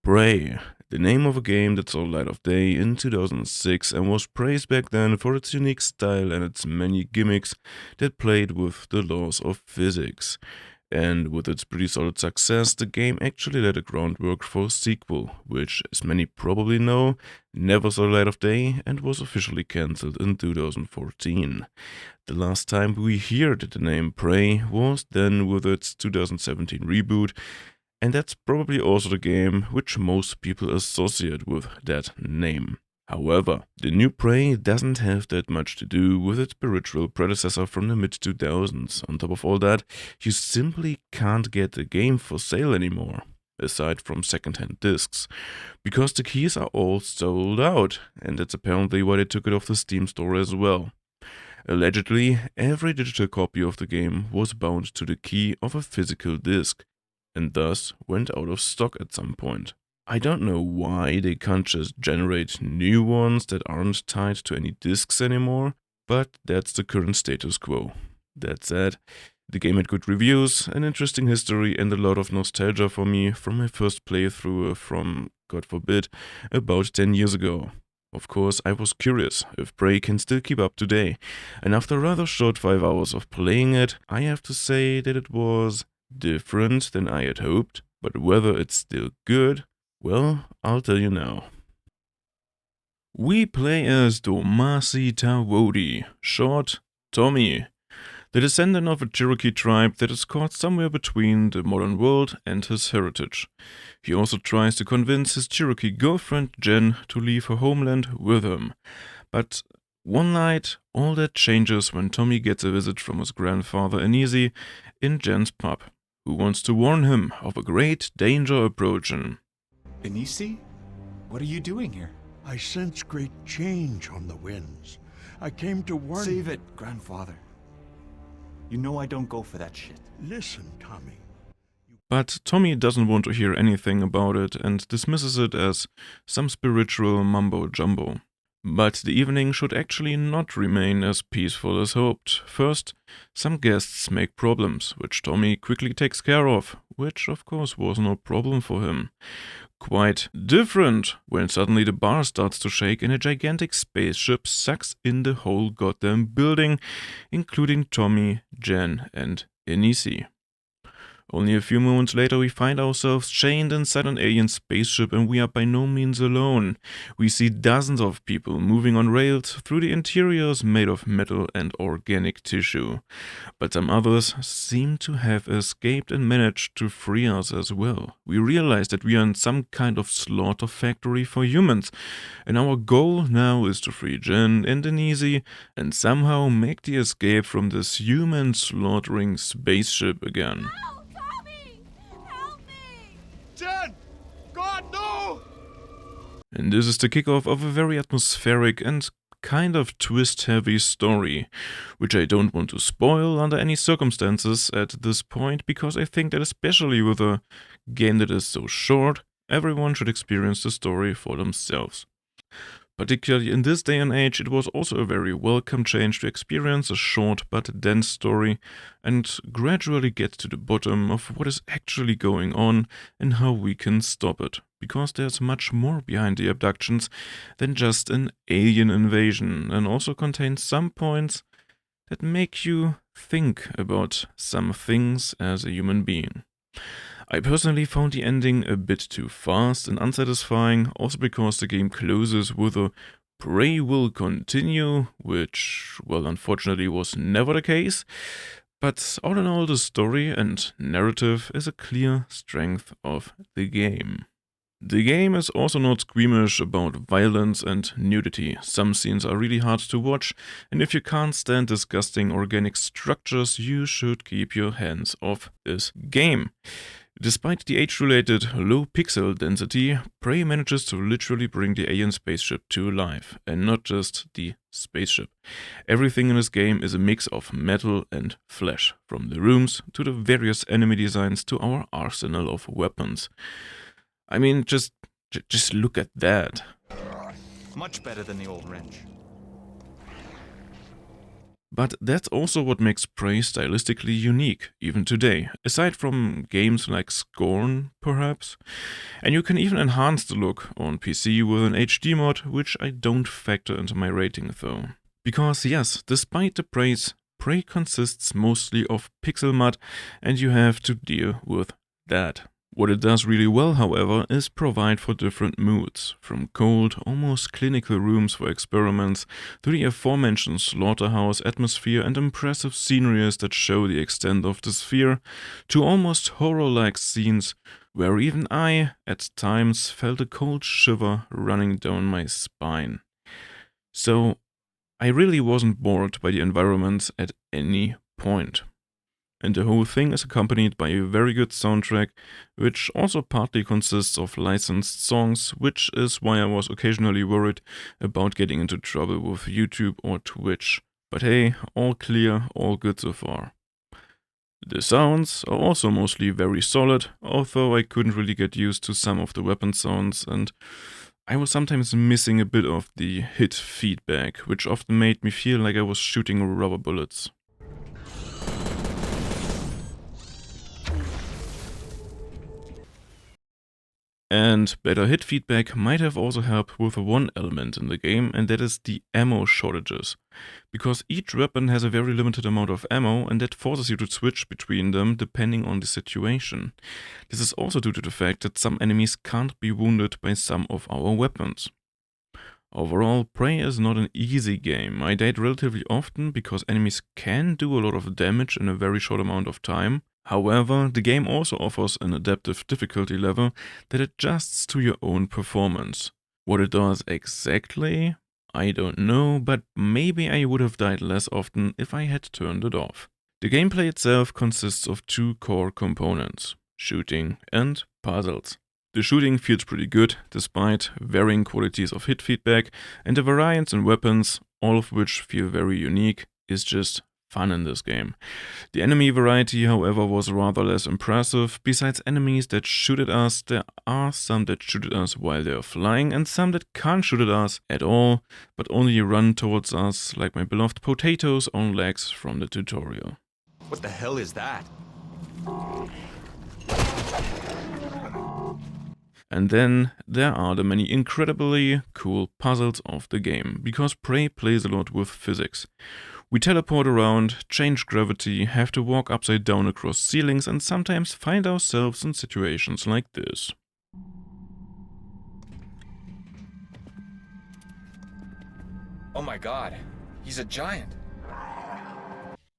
Prey, the name of a game that saw light of day in 2006 and was praised back then for its unique style and its many gimmicks that played with the laws of physics. And with its pretty solid success, the game actually laid the groundwork for a sequel, which, as many probably know, never saw light of day and was officially cancelled in 2014. The last time we heard the name Prey was then with its 2017 reboot, and that's probably also the game which most people associate with that name. However, the new Prey doesn't have that much to do with its spiritual predecessor from the mid 2000s. On top of all that, you simply can't get the game for sale anymore, aside from secondhand discs, because the keys are all sold out, and that's apparently why they took it off the Steam store as well. Allegedly, every digital copy of the game was bound to the key of a physical disc, and thus went out of stock at some point. I don't know why they can't just generate new ones that aren't tied to any discs anymore, but that's the current status quo. That said, the game had good reviews, an interesting history, and a lot of nostalgia for me from my first playthrough from, God forbid, about 10 years ago. Of course, I was curious if Prey can still keep up today, and after a rather short 5 hours of playing it, I have to say that it was different than I had hoped, but whether it's still good, well, I'll tell you now. We play as Domasi, short Tommy, the descendant of a Cherokee tribe that is caught somewhere between the modern world and his heritage. He also tries to convince his Cherokee girlfriend Jen to leave her homeland with him. But one night, all that changes when Tommy gets a visit from his grandfather Anisi in Jen's pub, who wants to warn him of a great danger approaching. Anisi? What are you doing here? I sense great change on the winds. I came to warn Save it, grandfather. You know I don't go for that shit. Listen, Tommy. But Tommy doesn't want to hear anything about it and dismisses it as some spiritual mumbo-jumbo. But the evening should actually not remain as peaceful as hoped. First, some guests make problems, which Tommy quickly takes care of, which of course was no problem for him. Quite different when suddenly the bar starts to shake and a gigantic spaceship sucks in the whole goddamn building, including Tommy, Jen, and Anisi. Only a few moments later we find ourselves chained inside an alien spaceship, and we are by no means alone. We see dozens of people moving on rails through the interiors made of metal and organic tissue. But some others seem to have escaped and managed to free us as well. We realize that we are in some kind of slaughter factory for humans, and our goal now is to free Jen and Anisi and somehow make the escape from this human slaughtering spaceship again. Jen! God, no! And this is the kickoff of a very atmospheric and kind of twist-heavy story, which I don't want to spoil under any circumstances at this point, because I think that especially with a game that is so short, everyone should experience the story for themselves. Particularly in this day and age, it was also a very welcome change to experience a short but dense story and gradually get to the bottom of what is actually going on and how we can stop it, because there's much more behind the abductions than just an alien invasion, and also contains some points that make you think about some things as a human being. I personally found the ending a bit too fast and unsatisfying, also because the game closes with a "Prey will continue," which, well, unfortunately was never the case. But all in all, the story and narrative is a clear strength of the game. The game is also not squeamish about violence and nudity. Some scenes are really hard to watch, and if you can't stand disgusting organic structures, you should keep your hands off this game. Despite the age-related low pixel density, Prey manages to literally bring the alien spaceship to life, and not just the spaceship. Everything in this game is a mix of metal and flesh, from the rooms to the various enemy designs to our arsenal of weapons. I mean, just look at that. Much better than the old wrench. But that's also what makes Prey stylistically unique, even today, aside from games like Scorn, perhaps. And you can even enhance the look on PC with an HD mod, which I don't factor into my rating though. Because yes, despite the praise, Prey consists mostly of pixel mud, and you have to deal with that. What it does really well, however, is provide for different moods, from cold, almost clinical rooms for experiments, to the aforementioned slaughterhouse atmosphere and impressive sceneries that show the extent of the sphere, to almost horror-like scenes where even I, at times, felt a cold shiver running down my spine. So, I really wasn't bored by the environments at any point. And the whole thing is accompanied by a very good soundtrack, which also partly consists of licensed songs, which is why I was occasionally worried about getting into trouble with YouTube or Twitch. But hey, all clear, all good so far. The sounds are also mostly very solid, although I couldn't really get used to some of the weapon sounds, and I was sometimes missing a bit of the hit feedback, which often made me feel like I was shooting rubber bullets. And better hit feedback might have also helped with one element in the game, and that is the ammo shortages. Because each weapon has a very limited amount of ammo, and that forces you to switch between them depending on the situation. This is also due to the fact that some enemies can't be wounded by some of our weapons. Overall, Prey is not an easy game. I died relatively often because enemies can do a lot of damage in a very short amount of time. However, the game also offers an adaptive difficulty level that adjusts to your own performance. What it does exactly, I don't know, but maybe I would have died less often if I had turned it off. The gameplay itself consists of two core components: shooting and puzzles. The shooting feels pretty good, despite varying qualities of hit feedback, and the variance in weapons, all of which feel very unique, is just fun in this game. The enemy variety, however, was rather less impressive. Besides enemies that shoot at us, there are some that shoot at us while they are flying, and some that can't shoot at us at all, but only run towards us, like my beloved potatoes on legs from the tutorial. What the hell is that? And then there are the many incredibly cool puzzles of the game, because Prey plays a lot with physics. We teleport around, change gravity, have to walk upside down across ceilings, and sometimes find ourselves in situations like this. Oh my god, he's a giant.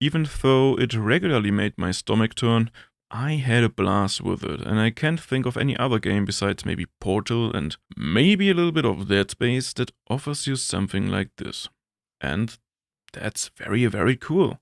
Even though it regularly made my stomach turn, I had a blast with it, and I can't think of any other game besides maybe Portal and maybe a little bit of Dead Space that offers you something like this. And that's very, very cool.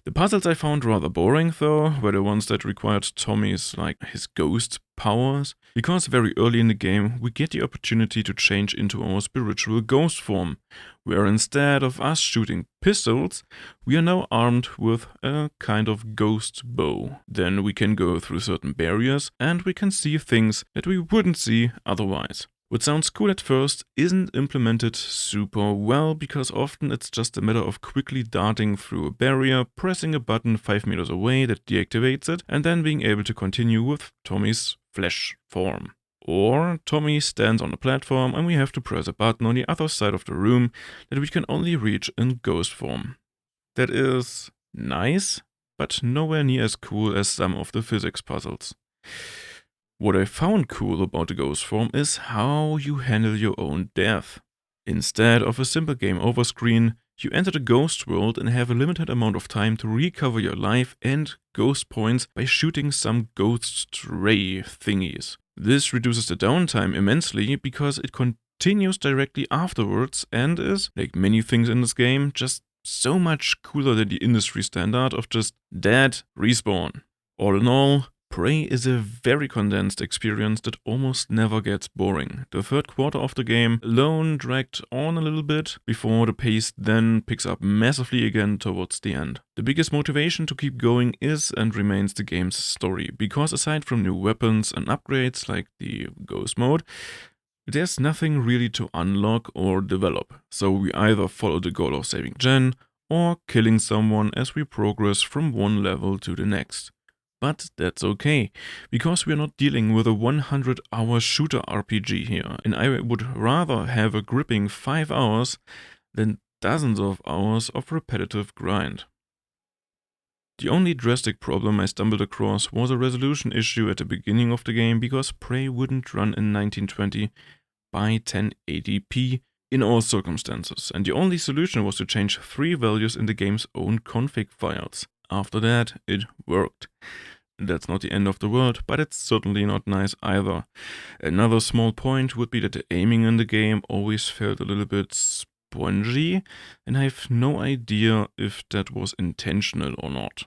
The puzzles I found rather boring though, were the ones that required Tommy's, like, his ghost powers, because very early in the game we get the opportunity to change into our spiritual ghost form, where instead of us shooting pistols, we are now armed with a kind of ghost bow. Then we can go through certain barriers and we can see things that we wouldn't see otherwise. What sounds cool at first isn't implemented super well, because often it's just a matter of quickly darting through a barrier, pressing a button 5 meters away that deactivates it, and then being able to continue with Tommy's flesh form. Or Tommy stands on a platform and we have to press a button on the other side of the room that we can only reach in ghost form. That is nice, but nowhere near as cool as some of the physics puzzles. What I found cool about the ghost form is how you handle your own death. Instead of a simple game over screen, you enter the ghost world and have a limited amount of time to recover your life and ghost points by shooting some ghost ray thingies. This reduces the downtime immensely because it continues directly afterwards and is, like many things in this game, just so much cooler than the industry standard of just dead respawn. All in all, Prey is a very condensed experience that almost never gets boring. The third quarter of the game alone dragged on a little bit before the pace then picks up massively again towards the end. The biggest motivation to keep going is and remains the game's story, because aside from new weapons and upgrades like the Ghost mode, there's nothing really to unlock or develop. So we either follow the goal of saving Jen, or killing someone as we progress from one level to the next. But that's okay, because we're not dealing with a 100-hour shooter RPG here, and I would rather have a gripping 5 hours than dozens of hours of repetitive grind. The only drastic problem I stumbled across was a resolution issue at the beginning of the game because Prey wouldn't run in 1920 by 1080p in all circumstances, and the only solution was to change 3 values in the game's own config files. After that, it worked. That's not the end of the world, but it's certainly not nice either. Another small point would be that the aiming in the game always felt a little bit spongy, and I have no idea if that was intentional or not.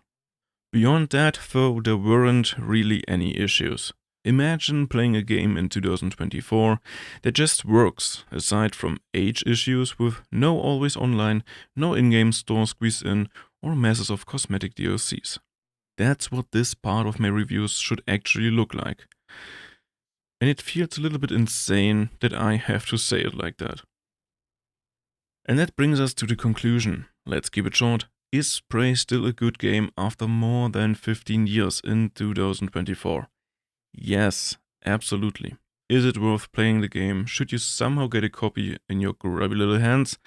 Beyond that, though, there weren't really any issues. Imagine playing a game in 2024 that just works, aside from age issues with no always online, no in-game store squeeze in, or masses of cosmetic DLCs. That's what this part of my reviews should actually look like. And it feels a little bit insane that I have to say it like that. And that brings us to the conclusion. Let's keep it short. Is Prey still a good game after more than 15 years in 2024? Yes, absolutely. Is it worth playing the game? Should you somehow get a copy in your grubby little hands?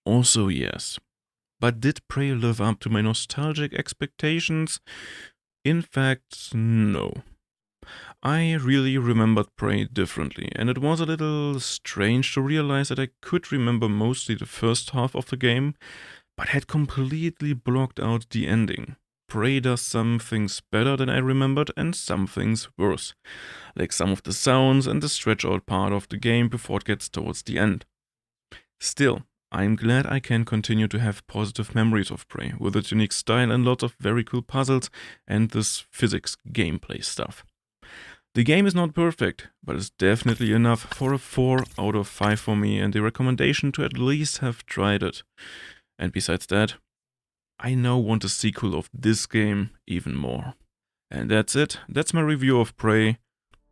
Also yes. But did Prey live up to my nostalgic expectations? In fact, no. I really remembered Prey differently, and it was a little strange to realize that I could remember mostly the first half of the game, but had completely blocked out the ending. Prey does some things better than I remembered and some things worse, like some of the sounds and the stretch out part of the game before it gets towards the end. Still, I'm glad I can continue to have positive memories of Prey, with its unique style and lots of very cool puzzles and this physics gameplay stuff. The game is not perfect, but it's definitely enough for a 4 out of 5 for me and the recommendation to at least have tried it. And besides that, I now want a sequel of this game even more. And that's it, that's my review of Prey.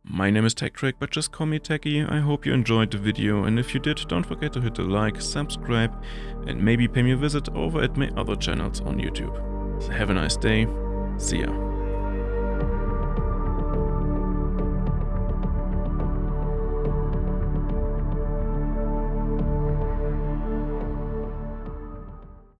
My name is TechTrack, but just call me Techie. I hope you enjoyed the video, and if you did, don't forget to hit the like, subscribe, and maybe pay me a visit over at my other channels on YouTube. So have a nice day, see ya.